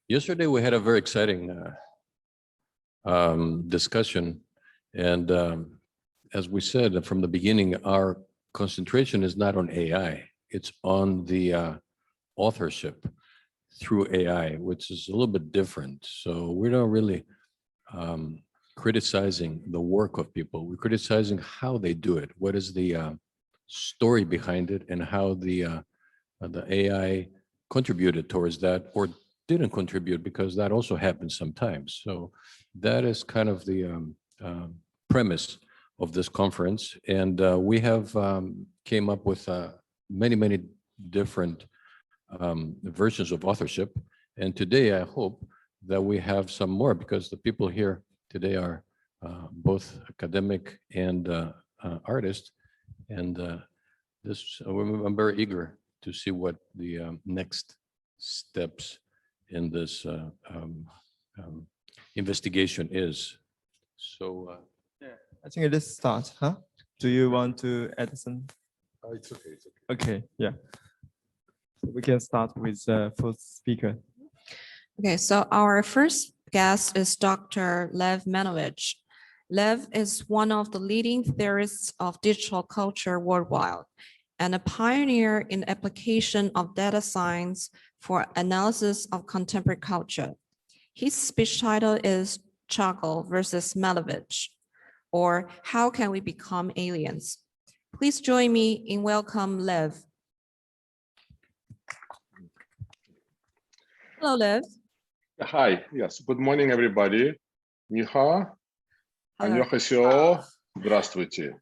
Yesterday, we had a very exciting discussion. And as we said from the beginning, our concentration is not on AI. It's on the authorship through AI, which is a little bit different. So we're not really criticizing the work of people. We're criticizing how they do it. What is the story behind it, and how the AI contributed towards that, or didn't contribute, because that also happens sometimes. So that is kind of the premise of this conference. And we have came up with many different versions of authorship. And today I hope that we have some more, because the people here today are both academic and artists. And I'm very eager to see what the next steps in this investigation is. So yeah, I think let's start, huh? Do you want to add some? Oh, it's okay, it's okay. Okay, yeah. We can start with the first speaker. Okay, so our first guest is Dr. Lev Manovich. Lev is one of the leading theorists of digital culture worldwide and a pioneer in application of data science for analysis of contemporary culture. His speech title is Chagall versus Malevich, or How Can We Become Aliens? Please join me in welcome Lev. Hello, Lev. Hi, yes, good morning, everybody. Niha, annyeonghaseyo, здравствуйте.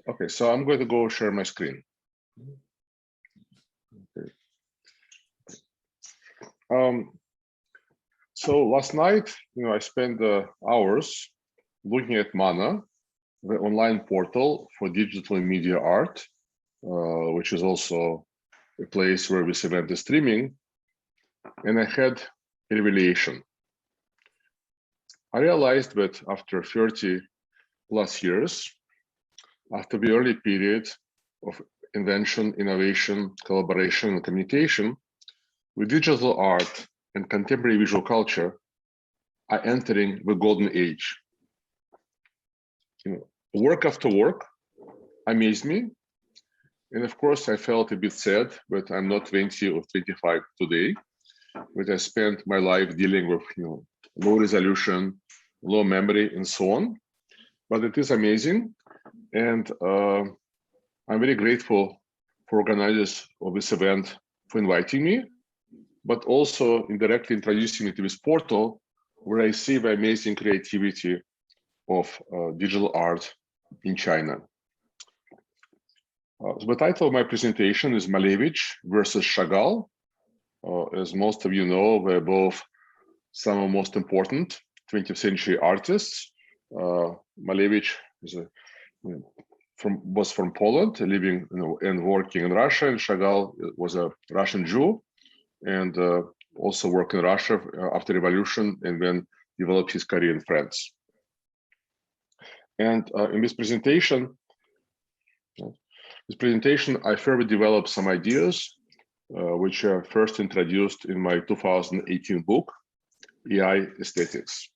Okay, so I'm going to go share my screen. Okay. So last night, I spent hours looking at Mana, the online portal for digital and media art, which is also a place where this event is streaming. And I had a revelation. I realized that after 30 plus years, after the early period of invention, innovation, collaboration, and communication, with digital art and contemporary visual culture are entering the golden age. Work after work amazed me. And of course, I felt a bit sad that I'm not 20 or 25 today, but I spent my life dealing with low resolution, low memory, and so on. But it is amazing. And I'm very grateful for organizers of this event for inviting me, but also indirectly introducing me to this portal where I see the amazing creativity of digital art in China. So the title of my presentation is Malevich versus Chagall. As most of you know, they're both some of the most important 20th century artists. Malevich is was from Poland, living and working in Russia, and Chagall was a Russian Jew, and also worked in Russia after revolution, and then developed his career in France. And in this presentation, I further developed some ideas which are first introduced in my 2018 book, AIEthics.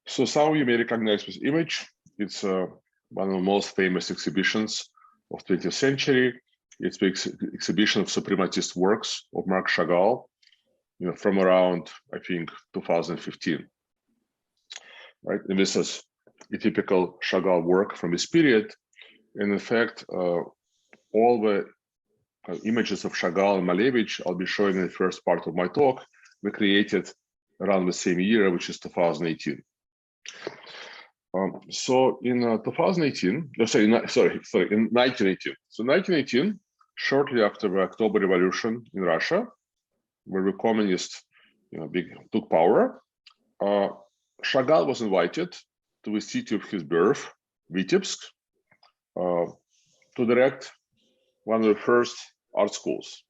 So some of you may recognize this image. It's one of the most famous exhibitions of 20th century. It's the exhibition of suprematist works of Marc Chagall, from around, I think, 2015. Right, and this is a typical Chagall work from this period. And in fact, all the images of Chagall and Malevich I'll be showing in the first part of my talk were created around the same year, which is 2018. So in 2018, in 1918. So 1918, shortly after the October Revolution in Russia, where the communists, took power, Chagall was invited to the city of his birth, Vitebsk, to direct one of the first art schools.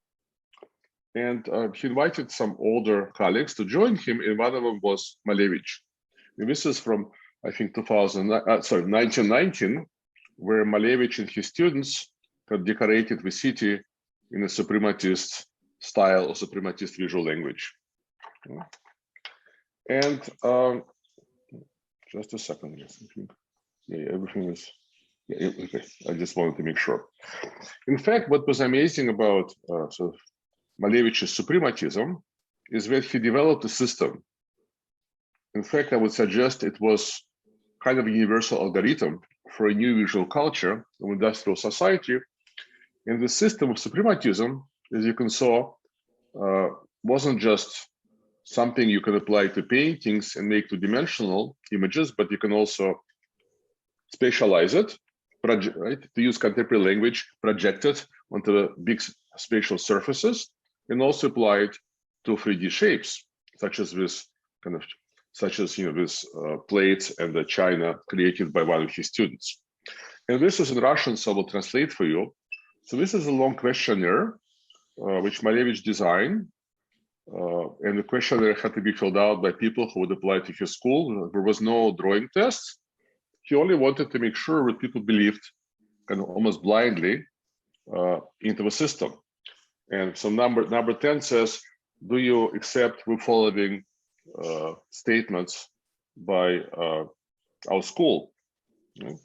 And he invited some older colleagues to join him, and one of them was Malevich. And this is from, I think, 1919, where Malevich and his students had decorated the city in a suprematist style of suprematist visual language. And just a second, yes, I think, yeah, everything is, yeah, okay. I just wanted to make sure. In fact, what was amazing about Malevich's suprematism is that he developed a system. In fact, I would suggest it was kind of a universal algorithm for a new visual culture of industrial society. And the system of suprematism, as you can saw, wasn't just something you can apply to paintings and make two-dimensional images, but you can also spatialize it, right? To use contemporary language, project it onto the big spatial surfaces, and also apply it to 3D shapes, such as this this plates and the china created by one of his students. And this is in Russian, so I will translate for you. So this is a long questionnaire, which Malevich designed. And the questionnaire had to be filled out by people who would apply to his school. There was no drawing tests. He only wanted to make sure that people believed kind of almost blindly into the system. And so number 10 says, do you accept the following statements by our school? And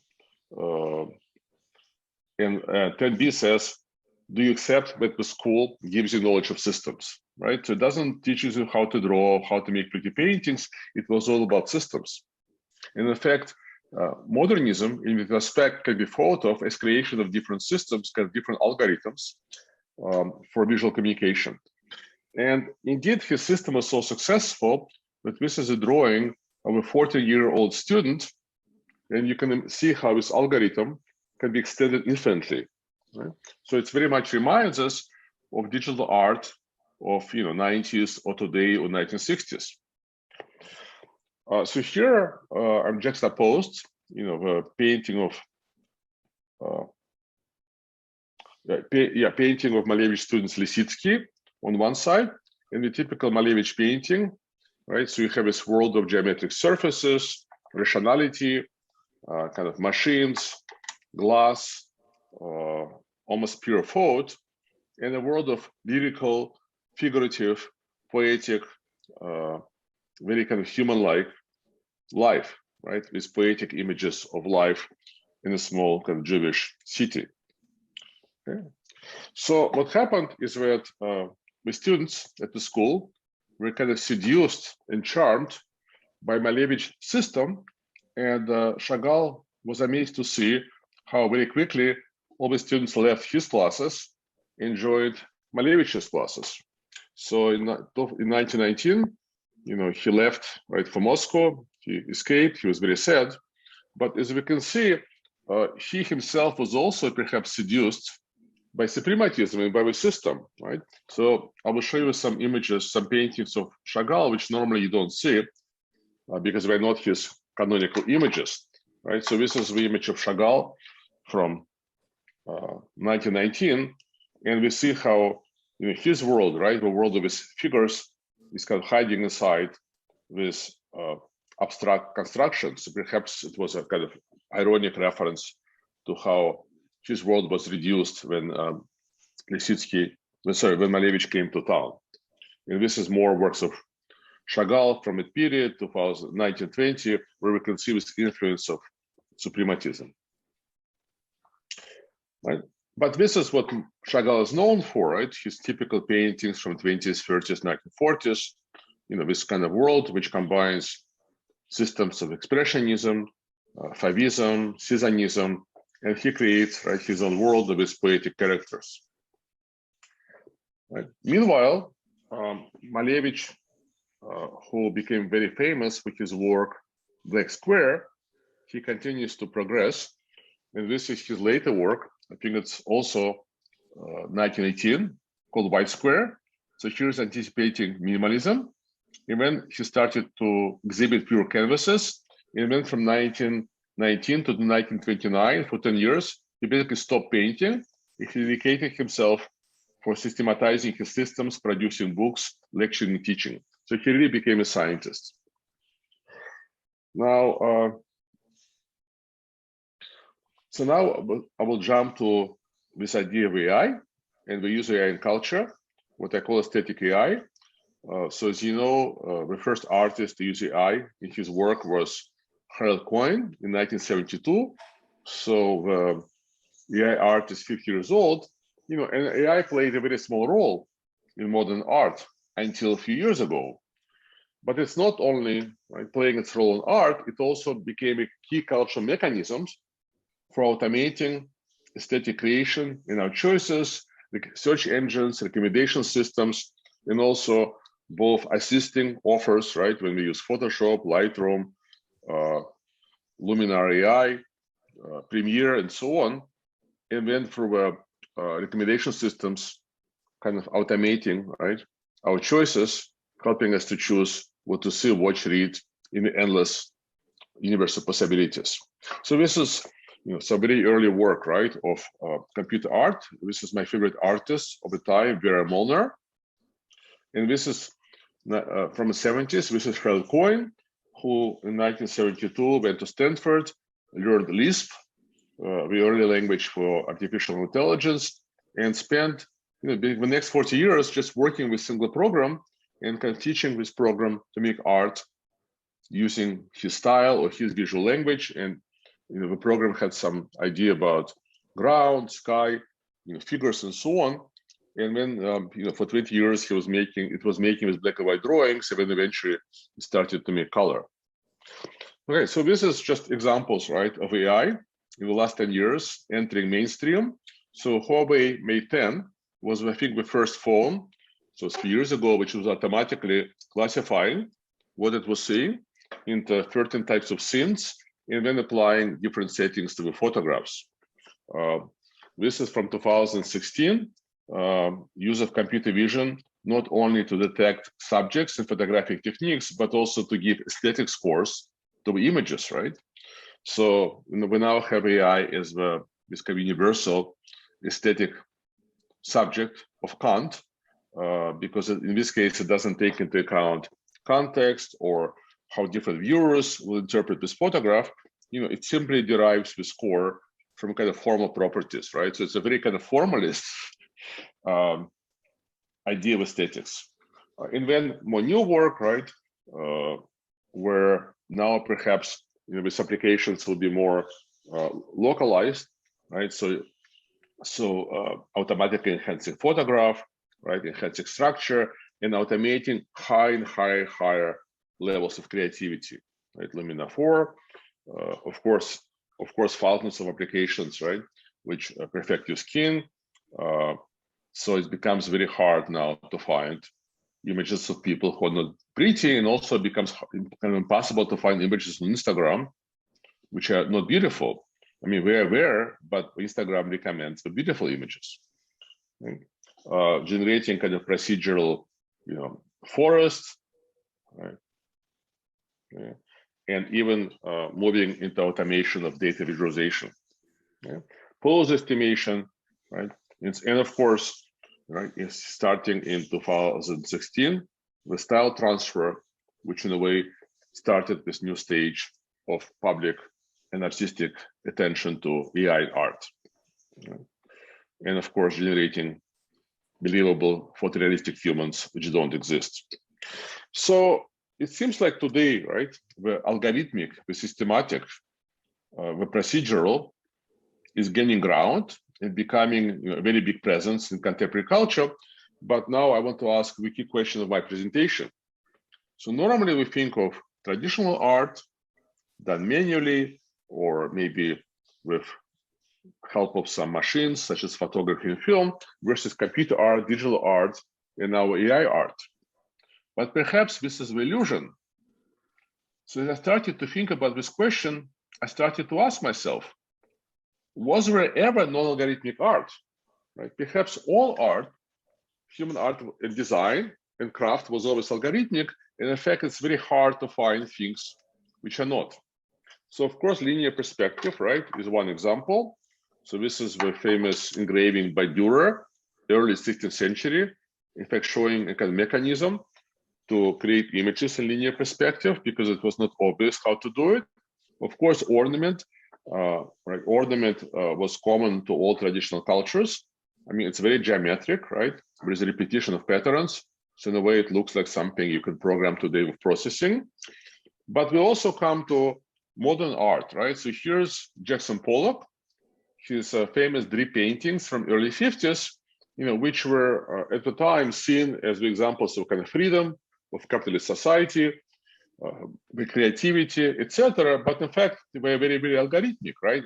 10b says, do you accept that the school gives you knowledge of systems, right? So it doesn't teach you how to draw, how to make pretty paintings. It was all about systems. And in fact, modernism in this respect can be thought of as creation of different systems, kind of different algorithms for visual communication. And indeed, his system was so successful that this is a drawing of a 40-year-old student, and you can see how this algorithm can be extended infinitely. Right? So it very much reminds us of digital art of 90s or today or 1960s. So here I'm juxtaposed, the painting of painting of Malevich students Lisitsky on one side, and the typical Malevich painting, right? So you have this world of geometric surfaces, rationality, kind of machines, glass, almost pure thought, and a world of lyrical, figurative, poetic, very kind of human-like life, right? With poetic images of life in a small kind of Jewish city. Okay. So what happened is that the students at the school were kind of seduced and charmed by Malevich's system, and Chagall was amazed to see how very quickly all the students left his classes and joined Malevich's classes. So in 1919, he left right for Moscow. He escaped. He was very sad. But as we can see, he himself was also perhaps seduced by suprematism and by the system, right? So I will show you some images, some paintings of Chagall, which normally you don't see because they're not his canonical images, right? So this is the image of Chagall from 1919, and we see how his world, right, the world of his figures, is kind of hiding inside this abstract constructions. Perhaps it was a kind of ironic reference to how his world was reduced when when Malevich came to town. And this is more works of Chagall from that period, 1920, where we can see this influence of suprematism. Right? But this is what Chagall is known for, right? His typical paintings from 20s, 30s, 1940s, this kind of world which combines systems of expressionism, Fauvism, Cézannism, and he creates his own world of his poetic characters. Right? Meanwhile, Malevich, who became very famous with his work Black Square, he continues to progress, and this is his later work. I think it's also 1918, called White Square. So here's anticipating minimalism. And then he started to exhibit pure canvases. And then from 1919 to 1929, for 10 years, he basically stopped painting. He dedicated himself for systematizing his systems, producing books, lecturing, and teaching. So he really became a scientist. Now, so now I will jump to this idea of AI and the use of AI in culture. what I call aesthetic AI. So as you know, the first artist to use AI in his work was Harold Cohen in 1972. So the AI art is 50 years old, and AI played a very small role in modern art until a few years ago. But it's not only playing its role in art, it also became a key cultural mechanism for automating aesthetic creation in our choices, the search engines, recommendation systems, and also both assisting authors, when we use Photoshop, Lightroom, Luminar AI, Premiere, and so on. And then through recommendation systems, kind of automating, our choices, helping us to choose what to see, watch, read in the endless universe of possibilities. So this is some very early work, of computer art. This is my favorite artist of the time, Vera Molnar. And this is from the 70s. This is Harold Cohen, who in 1972 went to Stanford, learned Lisp, the early language for artificial intelligence, and spent the next 40 years just working with single program and kind of teaching this program to make art using his style or his visual language. And the program had some idea about ground, sky, figures, and so on. And then for 20 years it was making with black and white drawings, and then eventually it started to make color. Okay, so this is just examples, of AI in the last 10 years entering mainstream. So Huawei Mate 10 was, I think, the first phone, so it's a few years ago, which was automatically classifying what it was seeing into 13 types of scenes, and then applying different settings to the photographs. This is from 2016, use of computer vision, not only to detect subjects and photographic techniques, but also to give aesthetic scores to the images, So we now have AI as this kind of universal aesthetic subject of Kant, because in this case, it doesn't take into account context or how different viewers will interpret this photograph. It simply derives the score from kind of formal properties, So it's a very kind of formalist idea of aesthetics. And then more new work, where now perhaps these applications will be more localized, So automatically enhancing photograph, enhancing structure, and automating higher levels of creativity, Lumina 4, of course, thousands of applications, which perfect your skin. So it becomes very hard now to find images of people who are not pretty, and also it becomes kind of impossible to find images on Instagram which are not beautiful. I mean, we're aware, but Instagram recommends the beautiful images. Generating kind of procedural, forests, and even moving into automation of data visualization, pose estimation, and of course, is starting in 2016, the style transfer, which in a way started this new stage of public and artistic attention to AI art. And of course, generating believable photorealistic humans which don't exist. So it seems like today, the algorithmic, the systematic, the procedural is gaining ground and becoming a very big presence in contemporary culture. But now I want to ask the key question of my presentation. So normally we think of traditional art done manually, or maybe with help of some machines such as photography and film, versus computer art, digital art, and now AI art. But perhaps this is the illusion. So as I started to think about this question, I started to ask myself, was there ever non-algorithmic art? Perhaps all art, human art and design and craft was always algorithmic, and in fact, it's very hard to find things which are not. So of course, linear perspective, is one example. So this is the famous engraving by Dürer, early 16th century, in fact, showing a kind of mechanism to create images in linear perspective because it was not obvious how to do it. Of course, ornament, ornament was common to all traditional cultures. I mean, it's very geometric, right? There is a repetition of patterns. So in a way, it looks like something you can program today with processing. But we also come to modern art, right? So here's Jackson Pollock, his famous drip paintings from early 50s, which were at the time seen as the examples of kind of freedom, of capitalist society, the creativity, etc. But in fact, they were very, very algorithmic, right?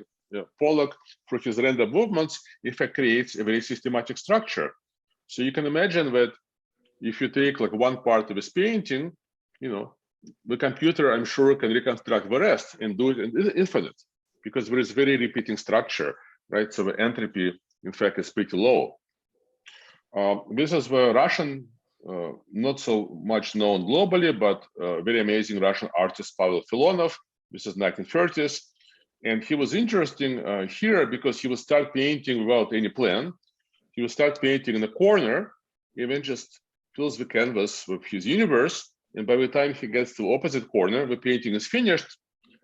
Pollock, through his random movements, in fact, creates a very systematic structure. So you can imagine that if you take like one part of his painting, the computer, I'm sure, can reconstruct the rest and do it in infinite, because there is very repeating structure, right? So the entropy, in fact, is pretty low. This is the Russian, not so much known globally, but very amazing Russian artist, Pavel Filonov. This is 1930s. And he was interesting here because he would start painting without any plan. He would start painting in a corner, and then just fills the canvas with his universe. And by the time he gets to the opposite corner, the painting is finished.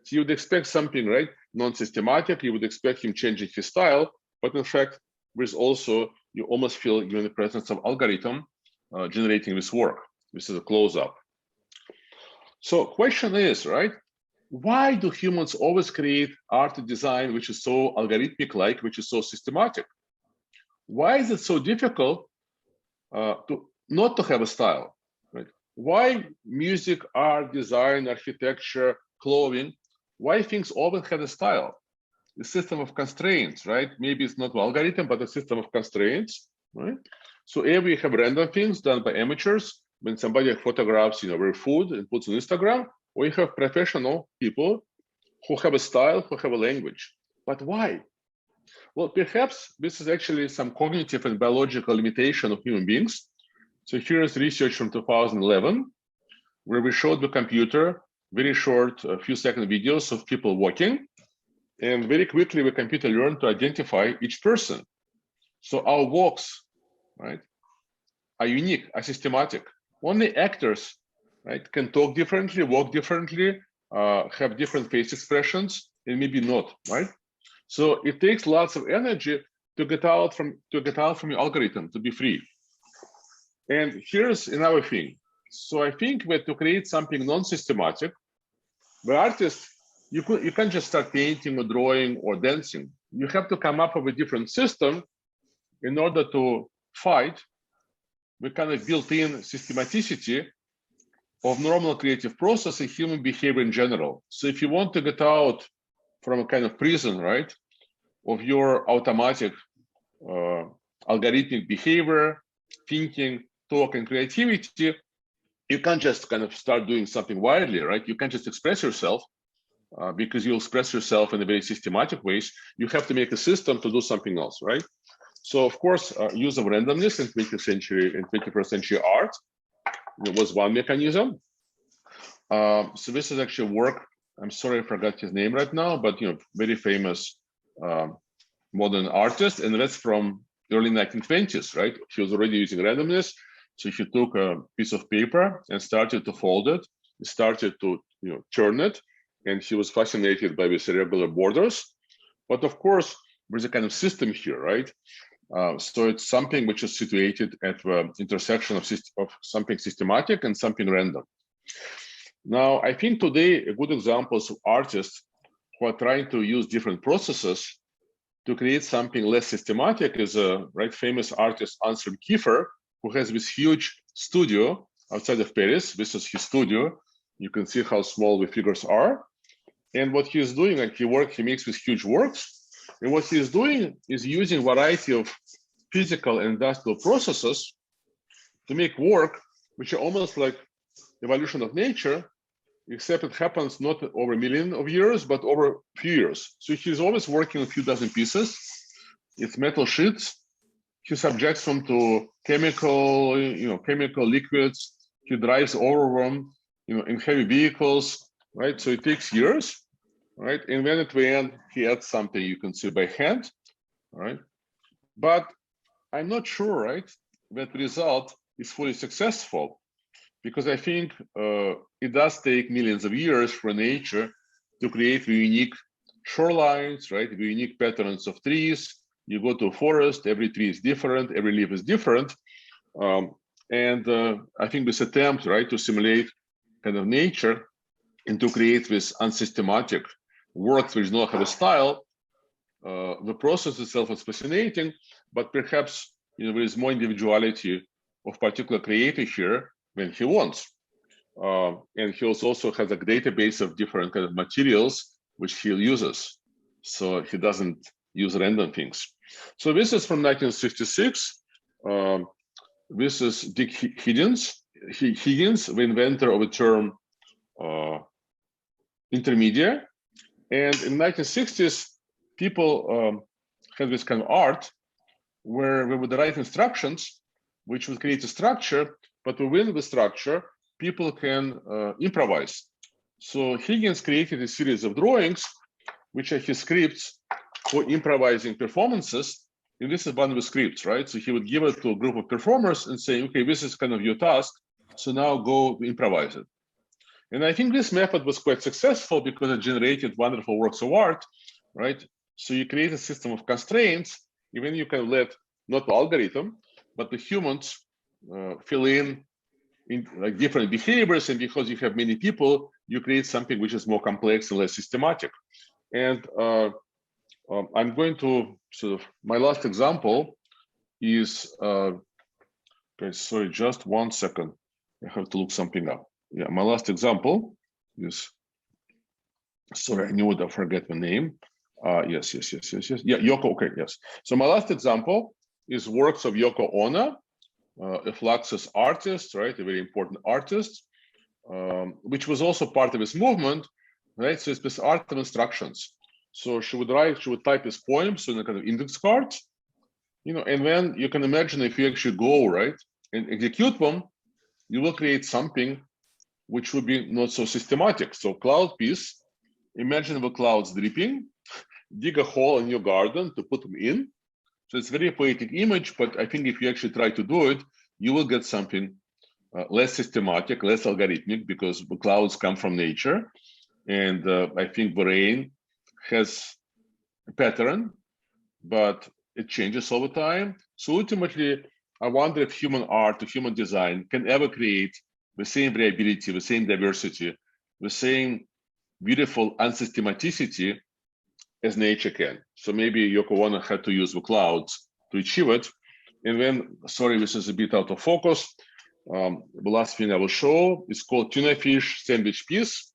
So you would expect something, right, non-systematic. You would expect him changing his style. But in fact, there's also, you almost feel you're in the presence of algorithm generating this work. This is a close-up. So question is, right, why do humans always create art and design which is so algorithmic-like, which is so systematic? Why is it so difficult not to have a style, right? Why music, art, design, architecture, clothing, why things always have a style? The system of constraints, right? Maybe it's not an algorithm, but a system of constraints, right? So here we have random things done by amateurs. When somebody photographs, their food and puts on Instagram, we have professional people who have a style, who have a language. But why? Well, perhaps this is actually some cognitive and biological limitation of human beings. So here is research from 2011, where we showed the computer very short, a few second videos of people walking. And very quickly, the computer learned to identify each person. So our walks, right, are unique, are systematic. Only actors, right, can talk differently, walk differently, have different face expressions, and maybe not, right? So it takes lots of energy to get out from your algorithm, to be free. And here's another thing. So I think that to create something non-systematic, the artist, you can't just start painting or drawing or dancing. You have to come up with a different system in order to fight the kind of built-in systematicity of normal creative process and human behavior in general. So if you want to get out from a kind of prison, right, of your automatic algorithmic behavior, thinking, talk, and creativity, you can't just kind of start doing something wildly, right? You can't just express yourself because you'll express yourself in a very systematic ways. You have to make a system to do something else, right? So of course, use of randomness in 21st century art was one mechanism. So this is actually work. I'm sorry I forgot his name right now, but very famous modern artist, and that's from early 1920s, right? He was already using randomness. So he took a piece of paper and started to fold it, started to turn it, and he was fascinated by these irregular borders. But of course, there's a kind of system here, right? So it's something which is situated at the intersection of something systematic and something random. Now, I think today a good examples of artists who are trying to use different processes to create something less systematic is a famous artist, Anselm Kiefer, who has this huge studio outside of Paris. This is his studio. You can see how small the figures are. And what he's doing, he makes these huge works. And what he's doing is using a variety of physical and industrial processes to make work, which are almost like evolution of nature, except it happens not over a million of years, but over a few years. So he's always working on a few dozen pieces. It's metal sheets. He subjects them to chemical liquids. He drives over them, in heavy vehicles, right? So it takes years, right? And then at the end, he adds something you can see by hand, right? But I'm not sure, right, that the result is fully successful, because I think it does take millions of years for nature to create the unique shorelines, right? The unique patterns of trees, You go to a forest, every tree is different, every leaf is different. I think this attempt, right, to simulate kind of nature and to create this unsystematic works which do not have a style, the process itself is fascinating, but perhaps there is more individuality of particular creator here when he wants. And he also has a database of different kind of materials which he uses. So he doesn't use random things. So this is from 1966. This is Dick Higgins, the inventor of the term Intermedia. And in the 1960s, people had this kind of art where we would write instructions, which would create a structure, but within the structure, people can improvise. So Higgins created a series of drawings, which are his scripts for improvising performances. And this is one of the scripts, right? So he would give it to a group of performers and say, okay, this is kind of your task. So now go improvise it. And I think this method was quite successful because it generated wonderful works of art, right? So you create a system of constraints, even you can let not the algorithm, but the humans fill in like different behaviors. And because you have many people, you create something which is more complex and less systematic. And I'm going to my last example is, okay, sorry, just 1 second. I have to look something up. Yeah, my last example is, sorry, I knew it, I forget the name. Yes. Yeah, Yoko, okay, yes. So my last example is works of Yoko Ono, a Fluxus artist, right, a very important artist, which was also part of his movement, right? So it's this art of instructions. So she would type his poems in a kind of index card, and then you can imagine if you actually go, right, and execute them, you will create something which would be not so systematic. So cloud piece, imagine the clouds dripping, dig a hole in your garden to put them in. So it's a very poetic image, but I think if you actually try to do it, you will get something less systematic, less algorithmic, because the clouds come from nature. And I think the rain has a pattern, but it changes over time. So ultimately, I wonder if human art or human design can ever create the same variability, the same diversity, the same beautiful unsystematicity as nature can. So maybe Yoko Ono had to use the clouds to achieve it. And then, sorry, this is a bit out of focus. The last thing I will show is called tuna fish sandwich piece.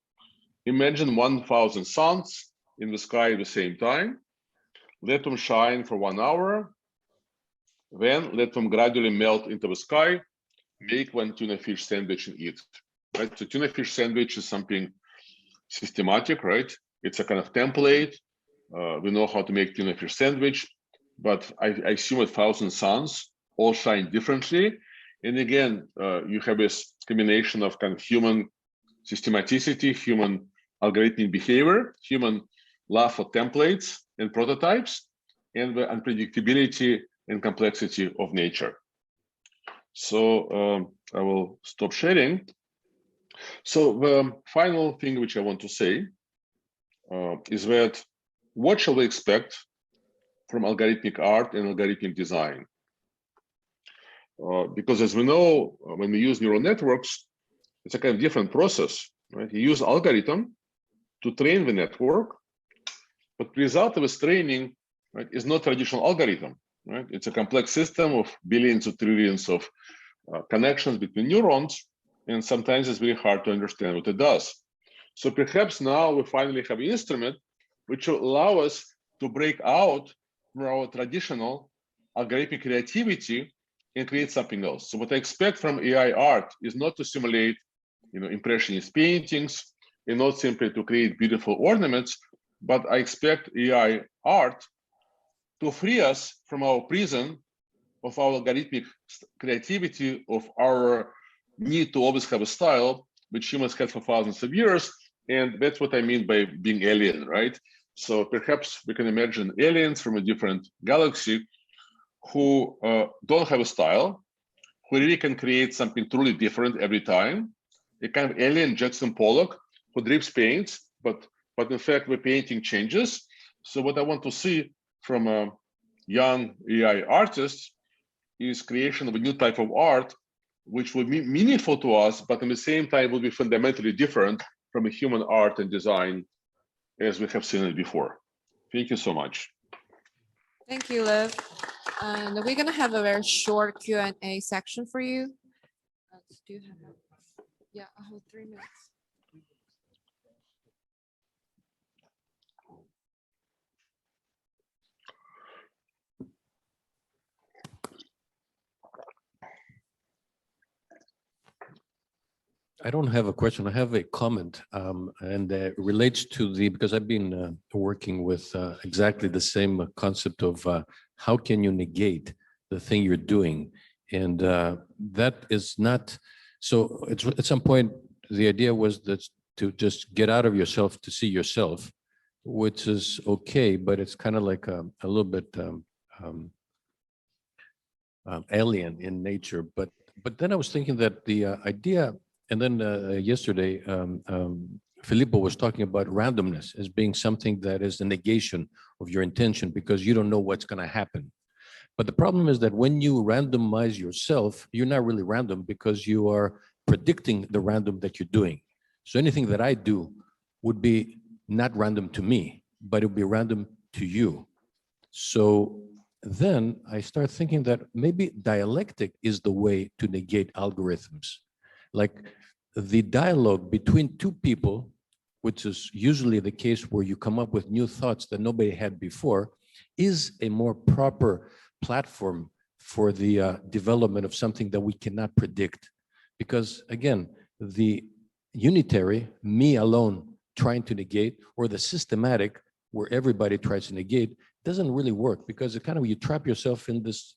Imagine 1,000 suns in the sky at the same time. Let them shine for 1 hour. Then let them gradually melt into the sky. Make one tuna fish sandwich and eat. Right? So tuna fish sandwich is something systematic, right? It's a kind of template. We know how to make tuna fish sandwich, but I assume 1,000 suns all shine differently. And again, you have this combination of kind of human systematicity, human algorithmic behavior, human love for templates and prototypes, and the unpredictability and complexity of nature. So I will stop sharing. So the final thing which I want to say is that what shall we expect from algorithmic art and algorithmic design? Because as we know, when we use neural networks, it's a kind of different process, right? You use algorithm to train the network, but the result of this training, right, is not traditional algorithm, right? It's a complex system of billions or trillions of connections between neurons, and sometimes it's very hard to understand what it does. So perhaps now we finally have an instrument which will allow us to break out from our traditional algorithmic creativity and create something else. So what I expect from AI art is not to simulate, impressionist paintings and not simply to create beautiful ornaments, but I expect AI art to free us from our prison of our algorithmic creativity, of our need to always have a style, which humans had for thousands of years. And that's what I mean by being alien, right? So perhaps we can imagine aliens from a different galaxy who don't have a style, who really can create something truly different every time. A kind of alien Jackson Pollock who drips paints, but in fact the painting changes. So what I want to see from young AI artists is creation of a new type of art, which will be meaningful to us, but at the same time will be fundamentally different from a human art and design as we have seen it before. Thank you so much. Thank you, Liv. And we're gonna have a very short Q&A section for you. Do you have? Yeah, I have 3 minutes. I don't have a question. I have a comment, and it relates to because I've been working with exactly the same concept of how can you negate the thing you're doing, and that is not. So it's, at some point, the idea was that to just get out of yourself to see yourself, which is okay, but it's kind of like a little bit alien in nature. But then I was thinking that the idea. And then yesterday, Filippo was talking about randomness as being something that is the negation of your intention because you don't know what's going to happen. But the problem is that when you randomize yourself, you're not really random because you are predicting the random that you're doing. So anything that I do would be not random to me, but it would be random to you. So then I start thinking that maybe dialectic is the way to negate algorithms. Like the dialogue between two people, which is usually the case where you come up with new thoughts that nobody had before, is a more proper platform for the development of something that we cannot predict. Because again, the unitary, me alone trying to negate, or the systematic, where everybody tries to negate, doesn't really work because it kind of, you trap yourself in this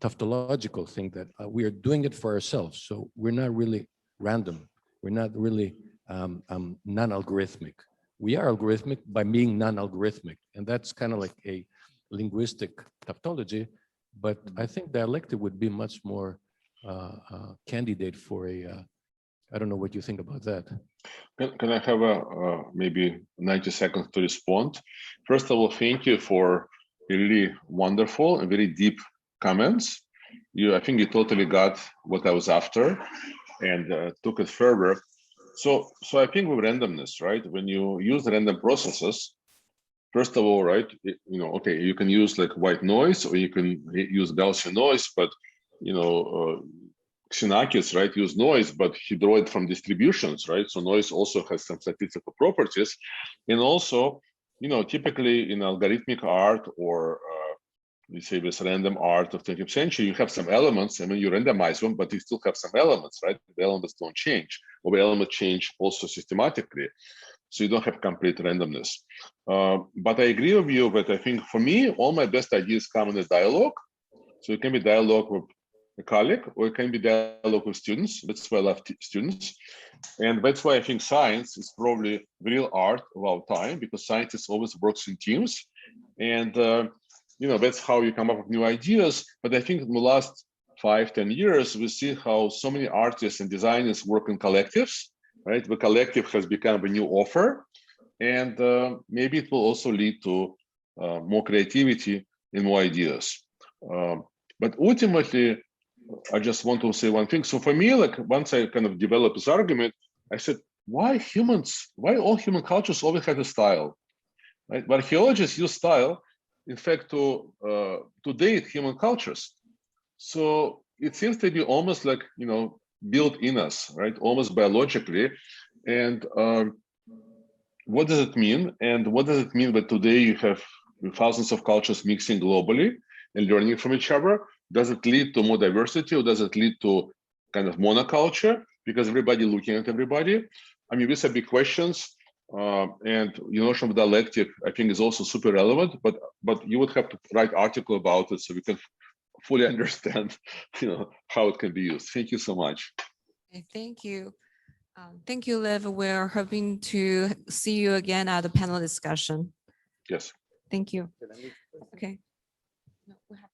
tautological thing that we are doing it for ourselves. So we're not really random. We're not really non-algorithmic. We are algorithmic by being non-algorithmic. And that's kind of like a linguistic tautology. But I think dialectic would be much more candidate for a, I don't know what you think about that. Can I have a maybe 90 seconds to respond? First of all, thank you for really wonderful and very deep comments. I think you totally got what I was after and took it further. So I think with randomness, right? When you use random processes, first of all, right? Okay, you can use like white noise or you can use Gaussian noise, but Xenakis, right, use noise, but he drew it from distributions, right? So noise also has some statistical properties, and also, typically in algorithmic art or we say this random art of 20th century, you have some elements. I mean, you randomize them, but you still have some elements, right? The elements don't change, or the elements change also systematically. So you don't have complete randomness. But I agree with you that I think for me, all my best ideas come in a dialogue. So it can be dialogue with a colleague, or it can be dialogue with students. That's why I love students. And that's why I think science is probably the real art of our time, because scientists always works in teams. And that's how you come up with new ideas. But I think in the last 5-10 years, we see how so many artists and designers work in collectives, right? The collective has become a new offer. And maybe it will also lead to more creativity and more ideas. But ultimately, I just want to say one thing. So for me, like once I kind of developed this argument, I said, why all human cultures always had a style, right? But archaeologists use style, in fact, to date human cultures. So it seems to be almost like, built in us, right? Almost biologically. And what does it mean? And what does it mean that today you have thousands of cultures mixing globally and learning from each other? Does it lead to more diversity, or does it lead to kind of monoculture because everybody looking at everybody? I mean, these are big questions. And notion of dialectic, I think, is also super relevant, but you would have to write article about it so we can fully understand, how it can be used. Thank you so much. Okay, thank you. Thank you, Liv. We're hoping to see you again at the panel discussion. Yes. Thank you. Okay. No, we have